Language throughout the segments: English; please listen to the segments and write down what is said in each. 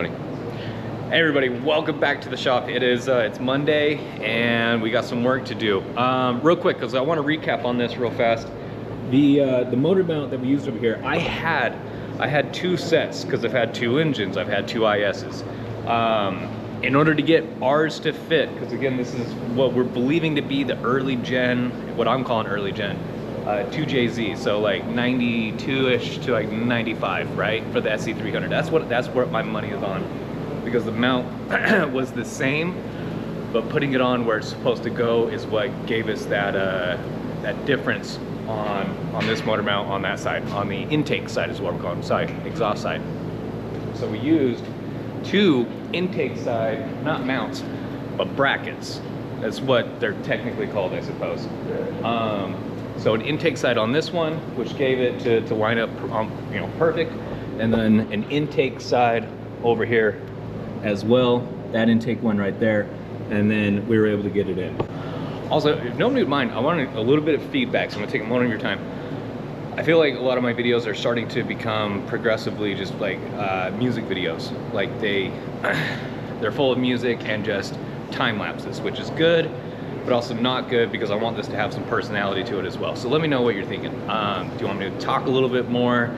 funny. Hey everybody, welcome back to the shop. It's Monday and we got some work to do. Real quick, because I want to recap on this real fast. The motor mount that we used over here, I had two sets because I've had two engines, I've had two ISs. In order to get ours to fit, because again, this is what we're believing to be the early gen, what I'm calling early gen, 2JZ, so like 92-ish to like 95, right, for the SC300. That's where my money is on, because the mount was the same, but putting it on where it's supposed to go is what gave us that that difference on this motor mount on that side, on the intake side is what we're calling side, exhaust side. So we used two intake side, not mounts, but brackets. That's what they're technically called, I suppose. So an intake side on this one, which gave it to line up, perfect, and then an intake side over here as well. That intake one right there, and then we were able to get it in. Also, if nobody would mind, I wanted a little bit of feedback, so I'm gonna take a moment of your time. I feel like a lot of my videos are starting to become progressively just like music videos. Like they're full of music and just time lapses, which is good, but also not good because I want this to have some personality to it as well. So let me know what you're thinking. Do you want me to talk a little bit more,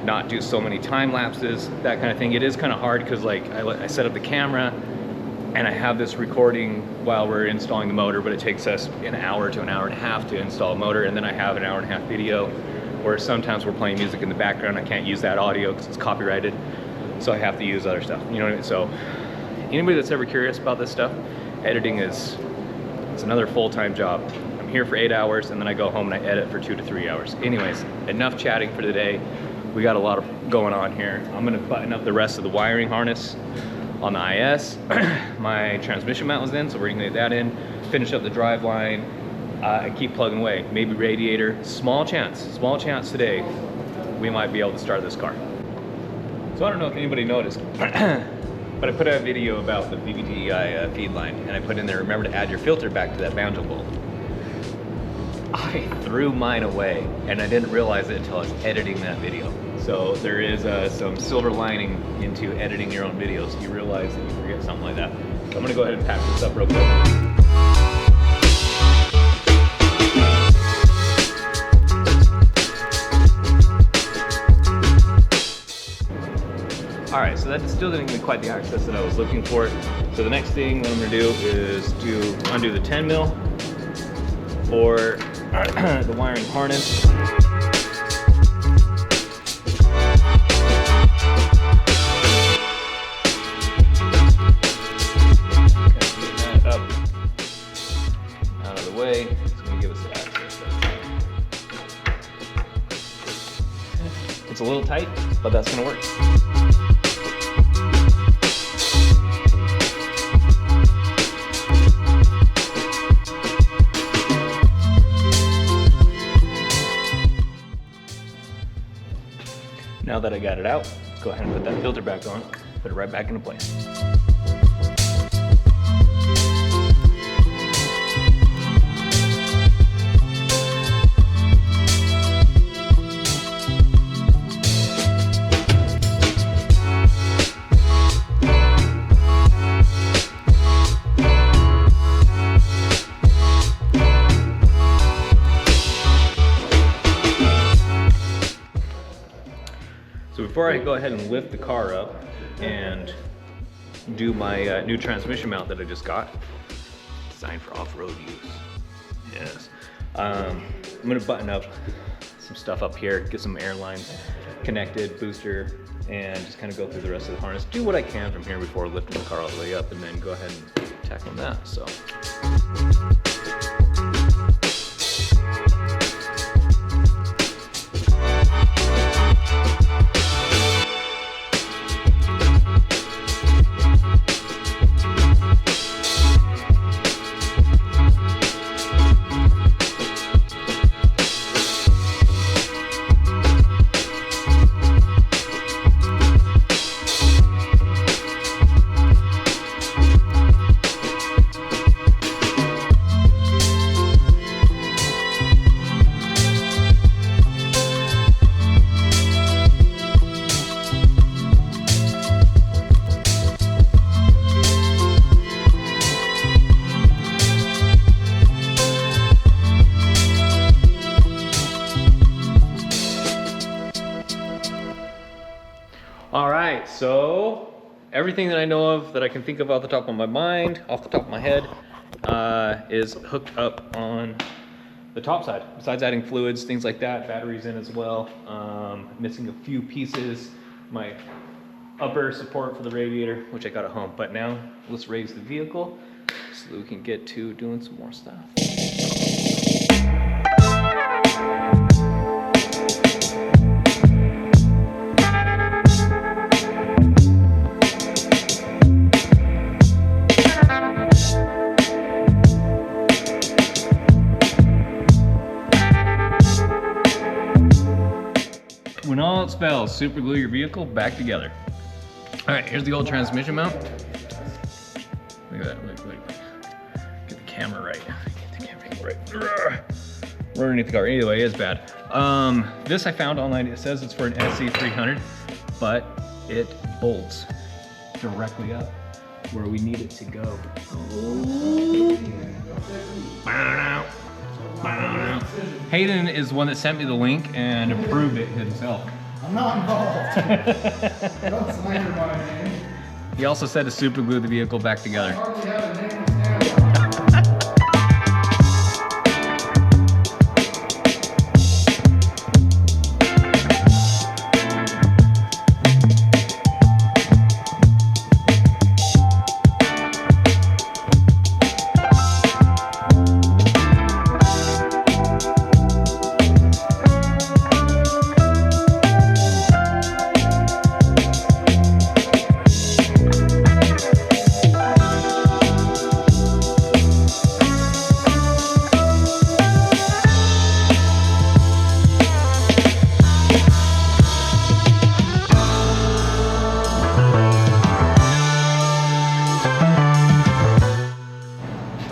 not do so many time lapses, that kind of thing? It is kind of hard because like I set up the camera and I have this recording while we're installing the motor, but it takes us an hour to an hour and a half to install a motor, and then I have an hour and a half video where sometimes we're playing music in the background. I can't use that audio because it's copyrighted, so I have to use other stuff, you know what I mean? So anybody that's ever curious about this stuff, editing it's another full-time job. I'm here for 8 hours and then I go home and I edit for 2 to 3 hours. Anyways, enough chatting for today. We got a lot of going on here. I'm gonna button up the rest of the wiring harness on the IS. My transmission mount was in, so we're gonna get that in, finish up the drive line, and keep plugging away. Maybe radiator, small chance today we might be able to start this car. So I don't know if anybody noticed, but I put out a video about the VVTi feed line, and I put in there, remember to add your filter back to that banjo bolt. I threw mine away, and I didn't realize it until I was editing that video. So there is some silver lining into editing your own videos. You realize that you forget something like that. So I'm gonna go ahead and pack this up real quick. All right, so that still didn't give me quite the access that I was looking for. So the next thing that I'm gonna do is undo the 10 mil for the wiring harness. Get that up out of the way. It's gonna give us the access there. It's a little tight, but that's gonna work. Now that I got it out, let's go ahead and put that filter back on, put it right back into place. So before I go ahead and lift the car up and do my new transmission mount that I just got, designed for off-road use, yes. I'm gonna button up some stuff up here, get some air lines connected, booster, and just kind of go through the rest of the harness. Do what I can from here before lifting the car all the way up, and then go ahead and tackle that, so. so everything that I know of that I can think of off the top of my mind, off the top of my head, is hooked up on the top side. Besides adding fluids, things like that, batteries in as well. Missing a few pieces, my upper support for the radiator, which I got at home. But now let's raise the vehicle so that we can get to doing some more stuff. When all else fails, super glue your vehicle back together. All right, here's the old transmission mount. Look at that, look. Get the camera right. Get the camera right. We're underneath the car. Anyway, it's bad. This I found online. It says it's for an SC300, but it bolts directly up where we need it to go. Hayden is one that sent me the link and approved it himself. I'm not involved. Don't slander my name. He also said to super glue the vehicle back together. I hardly have a name.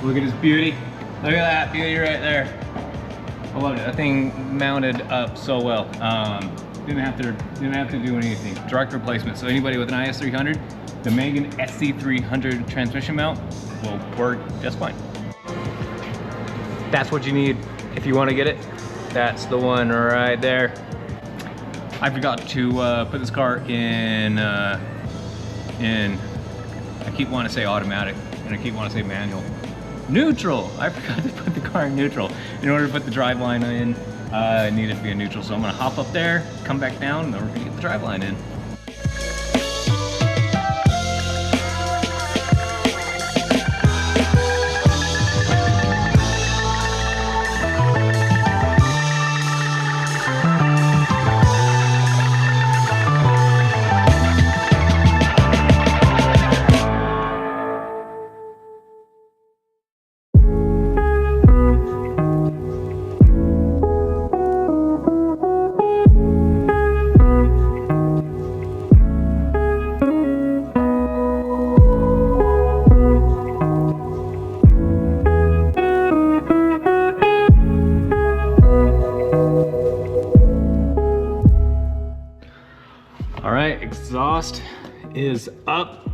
Look at his beauty. Look at that beauty right there. I loved it. That thing mounted up so well. Didn't have to do anything. Direct replacement. So anybody with an IS300, the Meagan SC300 transmission mount will work just fine. That's what you need if you want to get it. That's the one right there. I forgot to put this car in. I keep wanting to say automatic, and I keep wanting to say manual. Neutral! I forgot to put the car in neutral. In order to put the driveline in, it needed to be in neutral. So I'm gonna hop up there, come back down, and then we're gonna get the driveline in. All right, exhaust is up.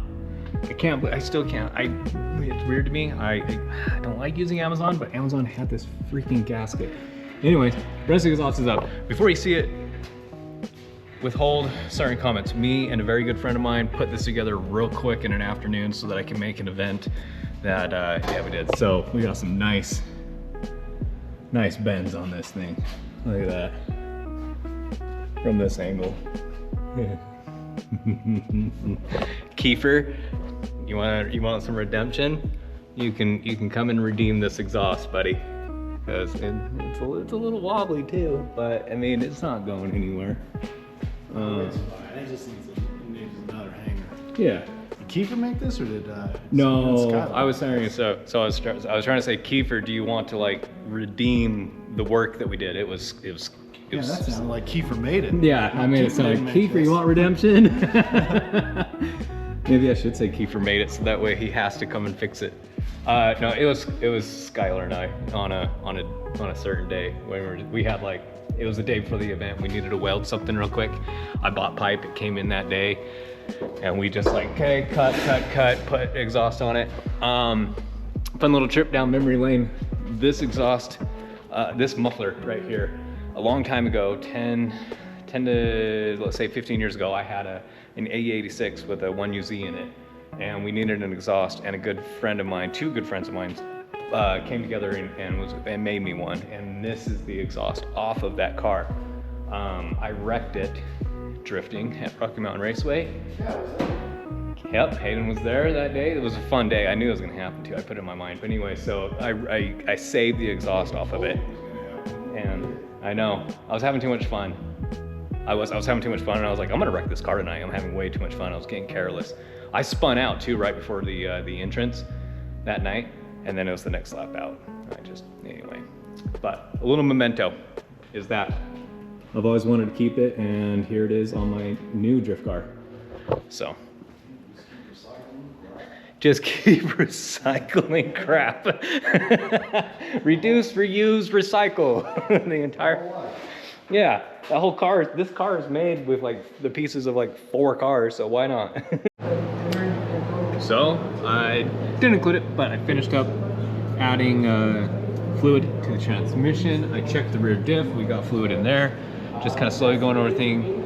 I still can't. It's weird to me. I don't like using Amazon, but Amazon had this freaking gasket. Anyways, rest of the exhaust is up. Before you see it, withhold certain comments. Me and a very good friend of mine put this together real quick in an afternoon so that I can make an event that, yeah, we did. So we got some nice bends on this thing. Look at that. From this angle. Kiefer, you want some redemption? You can come and redeem this exhaust, buddy. Because it's a little wobbly too, but I mean it's not going anywhere. It's fine. It just needs another hanger. Yeah. Did Kiefer make this, or did No, Skylar? I was saying so. I was trying to say, Kiefer, do you want to like redeem the work that we did? It was. Yeah, that sounded like Kiefer made it. Yeah, I made it sound like Kiefer. You want redemption? Maybe I should say Kiefer made it, so that way he has to come and fix it. No, it was Skylar and I on a certain day when we had like, it was the day before the event. We needed to weld something real quick. I bought pipe. It came in that day, and we just like, okay, cut, put exhaust on it. Fun little trip down memory lane. This exhaust, this muffler right here. A long time ago, 10 to let's say 15 years ago, I had a an A86 with a 1UZ in it, and we needed an exhaust, and a good friend of mine, two good friends of mine, came together and made me one, and this is the exhaust off of that car. I wrecked it drifting at Rocky Mountain Raceway. Yep, Hayden was there that day. It was a fun day. I knew it was gonna happen too. I put it in my mind. But anyway, so I saved the exhaust off of it, and I know I was having too much fun. I was having too much fun, and I was like, I'm gonna wreck this car tonight. I'm having way too much fun. I was getting careless. I spun out too right before the entrance that night, and then it was the next lap out. Anyway. But a little memento is that I've always wanted to keep it, and here it is on my new drift car. So just keep recycling crap. Reduce, reuse, recycle. The entire, yeah, that whole car, this car is made with like the pieces of like 4 cars, so why not? So I didn't include it, but I finished up adding fluid to the transmission. I checked the rear diff, we got fluid in there. Just kind of slowly going over everything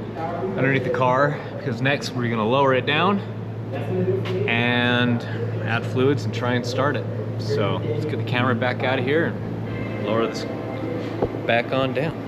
underneath the car, because next we're gonna lower it down and add fluids and try and start it. So let's get the camera back out of here and lower this back on down.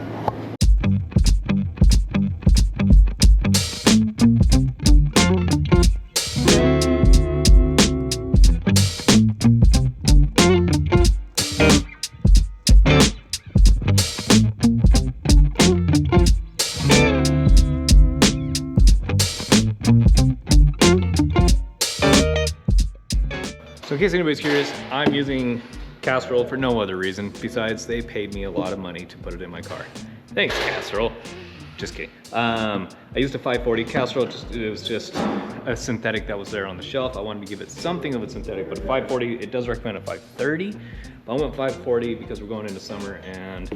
So in case anybody's curious, I'm using Castrol for no other reason besides they paid me a lot of money to put it in my car. Thanks, Castrol. Just kidding. I used a 540 Castrol. It was just a synthetic that was there on the shelf. I wanted to give it something of a synthetic, but a 540, it does recommend a 530. But I went 540 because we're going into summer and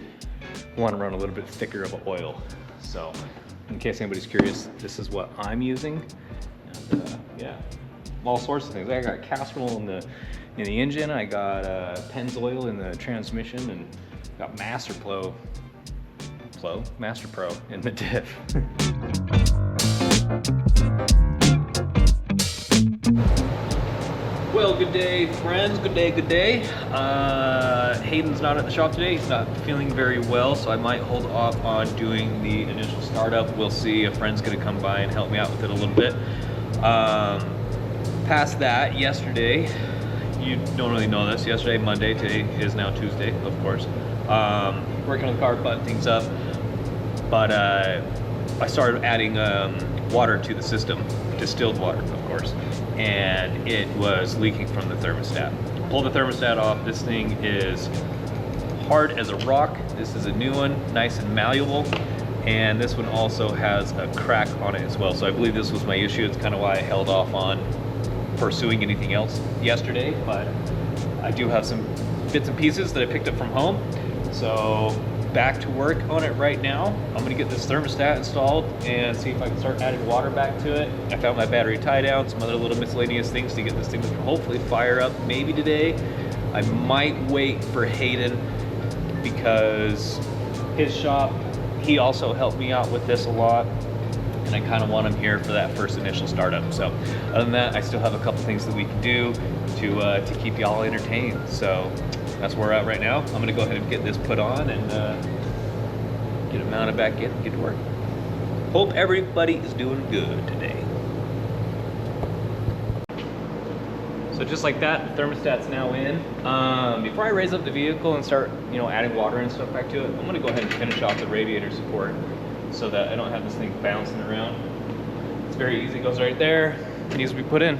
want to run a little bit thicker of an oil. So in case anybody's curious, this is what I'm using. And yeah. All sorts of things. I got Castrol in the engine. I got Pennzoil in the transmission, and got Master Pro in the diff. Well, good day, friends. Good day, good day. Hayden's not at the shop today. He's not feeling very well, so I might hold off on doing the initial startup. We'll see. A friend's gonna come by and help me out with it a little bit. Past that, yesterday, you don't really know this, yesterday, Monday, today is now Tuesday, of course. Working on the car, button things up, but I started adding water to the system, distilled water, of course, and it was leaking from the thermostat. Pull the thermostat off. This thing is hard as a rock. This is a new one, nice and malleable. And this one also has a crack on it as well. So I believe this was my issue. It's kind of why I held off on pursuing anything else yesterday, but I do have some bits and pieces that I picked up from home. So back to work on it right now. I'm gonna get this thermostat installed and see if I can start adding water back to it. I found my battery tie down, some other little miscellaneous things to get this thing to hopefully fire up maybe today. I might wait for Hayden because his shop, he also helped me out with this a lot, and I kind of want him here for that first initial startup. So other than that, I still have a couple things that we can do to keep y'all entertained. So that's where we're at right now. I'm gonna go ahead and get this put on and get it mounted back in and get to work. Hope everybody is doing good today. So just like that, the thermostat's now in. Before I raise up the vehicle and start, adding water and stuff back to it, I'm gonna go ahead and finish off the radiator support so that I don't have this thing bouncing around. It's very easy, it goes right there. It needs to be put in.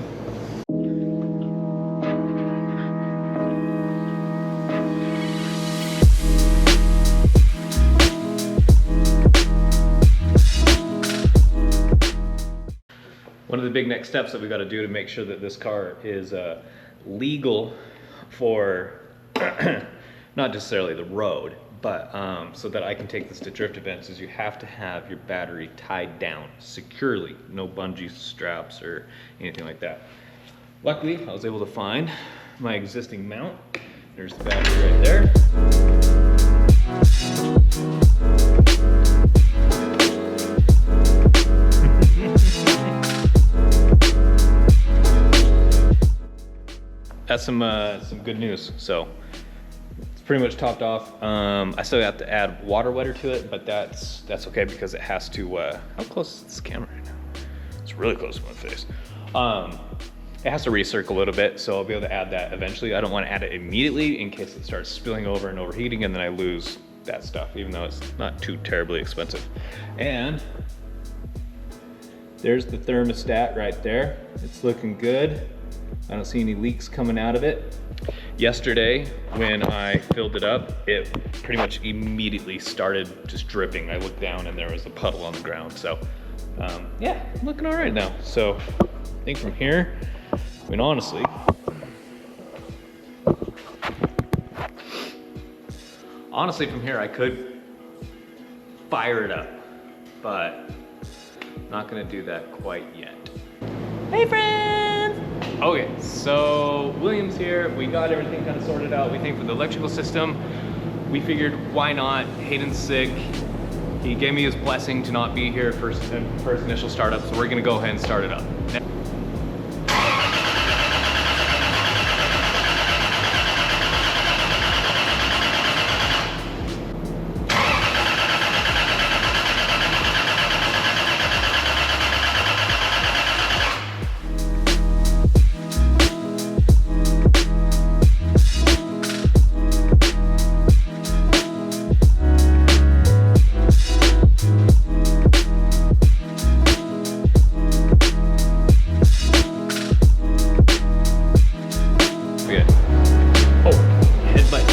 One of the big next steps that we got to do to make sure that this car is legal for not necessarily the road, but so that I can take this to drift events, is you have to have your battery tied down securely, no bungee straps or anything like that. Luckily, I was able to find my existing mount. There's the battery right there. that's some good news. So it's pretty much topped off. I still have to add water wetter to it, but that's okay because it has to, how close is this camera right now? It's really close to my face. It has to recircle a little bit, so I'll be able to add that eventually. I don't want to add it immediately in case it starts spilling over and overheating, and then I lose that stuff, even though it's not too terribly expensive. And there's the thermostat right there. It's looking good. I don't see any leaks coming out of it. Yesterday, when I filled it up, it pretty much immediately started just dripping. I looked down and there was a puddle on the ground. So yeah, looking all right now. So I think from here, I mean, honestly, from here I could fire it up, but not gonna do that quite yet. Hey friends! Okay, so William's here. We got everything kind of sorted out, we think, for the electrical system. We figured, why not? Hayden's sick. He gave me his blessing to not be here for his initial startup, so we're gonna go ahead and start it up.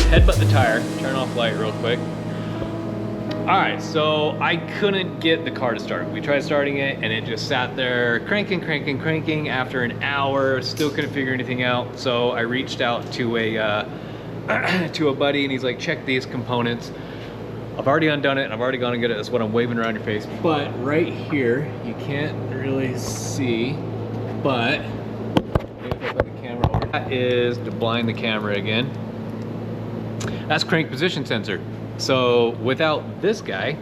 Headbutt the tire, turn off light real quick. All right, so I couldn't get the car to start. We tried starting it and it just sat there cranking after an hour, still couldn't figure anything out. So I reached out to a buddy and he's like, check these components. I've already undone it and I've already gone and get it. That's what I'm waving around your face. But right here, you can't really see, but if I put the camera over, that is to blind the camera again. That's crank position sensor. So without this guy,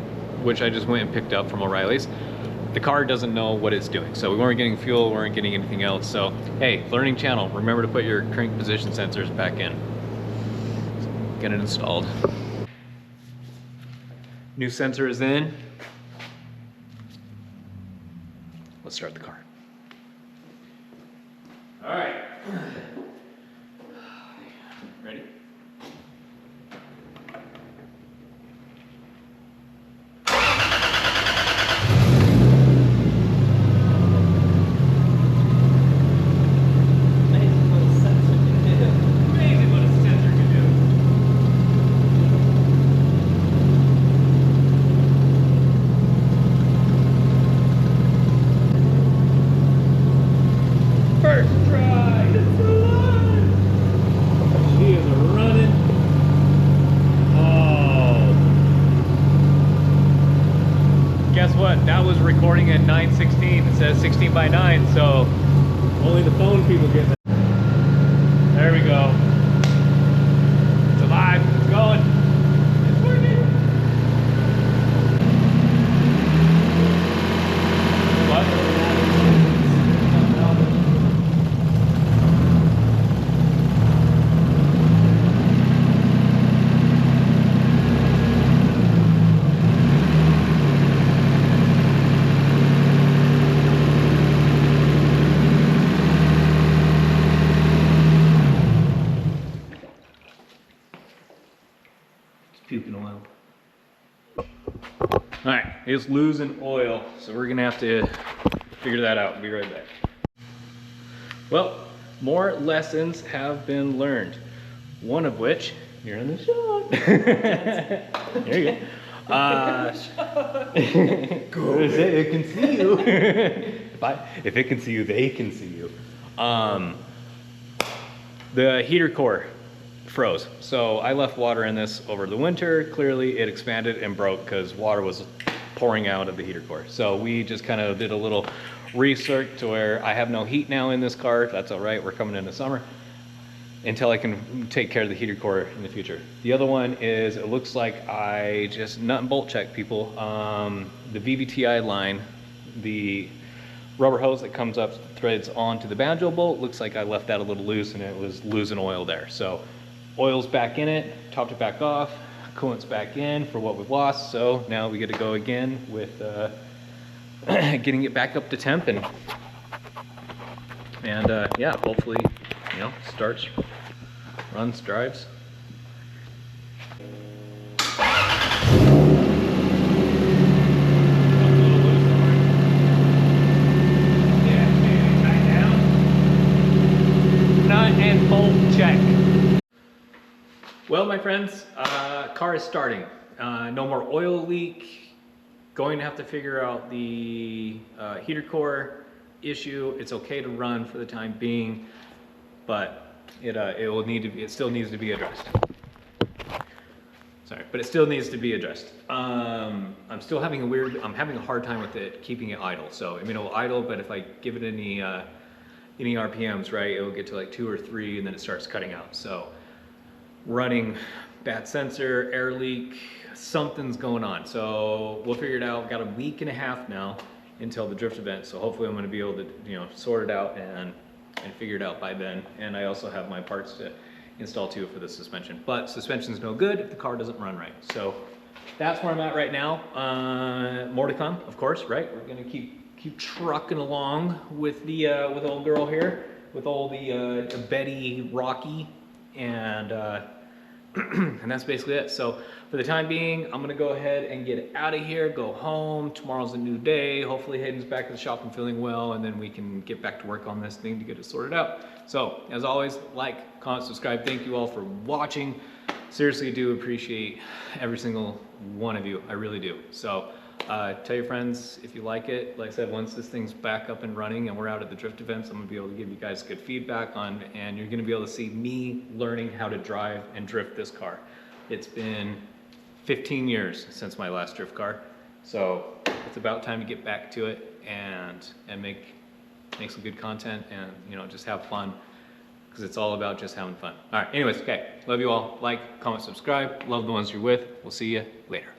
which I just went and picked up from O'Reilly's, the car doesn't know what it's doing. So we weren't getting fuel, we weren't getting anything else. So hey, learning channel, remember to put your crank position sensors back in. Get it installed. New sensor is in. Let's start the car. All right. Ready? That was recording at 9:16. It says 16 by 9, so only the phone people get that. There we go. It's alive. It's going. It's working. What? Puking oil. All right, it's losing oil, so we're gonna have to figure that out. Be right back. Well, more lessons have been learned. One of which, you're in the shot. There you go. It can see you. If it can see you, they can see you. The heater core froze. So I left water in this over the winter. Clearly it expanded and broke because water was pouring out of the heater core. So we just kind of did a little recirc to where I have no heat now in this car. That's all right, we're coming into summer, until I can take care of the heater core in the future. The other one is, it looks like I just nut and bolt checked, people. The VVTi line, the rubber hose that comes up threads onto the banjo bolt. Looks like I left that a little loose and it was losing oil there. So oil's back in it, topped it back off, coolant's back in for what we've lost. So now we get to go again with getting it back up to temp and yeah, hopefully, you know, starts, runs, drives. And bolt check. Well, my friends, car is starting. No more oil leak. Going to have to figure out the heater core issue. It's okay to run for the time being, but it still needs to be addressed. Sorry, but it still needs to be addressed. I'm having a hard time with it keeping it idle. So I mean, it'll idle, but if I give it any RPMs, right, it'll get to like 2 or 3 and then it starts cutting out. So running bad sensor, air leak, something's going on. So we'll figure it out. We've got a week and a half now until the drift event. So hopefully I'm going to be able to, you know, sort it out and figure it out by then. And I also have my parts to install too for the suspension. But suspension's no good if the car doesn't run right. So that's where I'm at right now. More to come, of course, right? We're going to keep trucking along with the with old girl here, with all the Betty Rocky, and and that's basically it. So for the time being, I'm gonna go ahead and get out of here, go home. Tomorrow's a new day. Hopefully Hayden's back at the shop and feeling well, and then we can get back to work on this thing to get it sorted out. So as always, like, comment, subscribe. Thank you all for watching. Seriously do appreciate every single one of you. I really do. So tell your friends if you like it. Like I said, once this thing's back up and running and we're out at the drift events, I'm gonna be able to give you guys good feedback on, and you're gonna be able to see me learning how to drive and drift this car. It's been 15 years since my last drift car, so it's about time to get back to it and make some good content and, you know, just have fun, because it's all about just having fun. All right, anyways, okay, love you all. Like, comment, subscribe. Love the ones you're with. We'll see you later.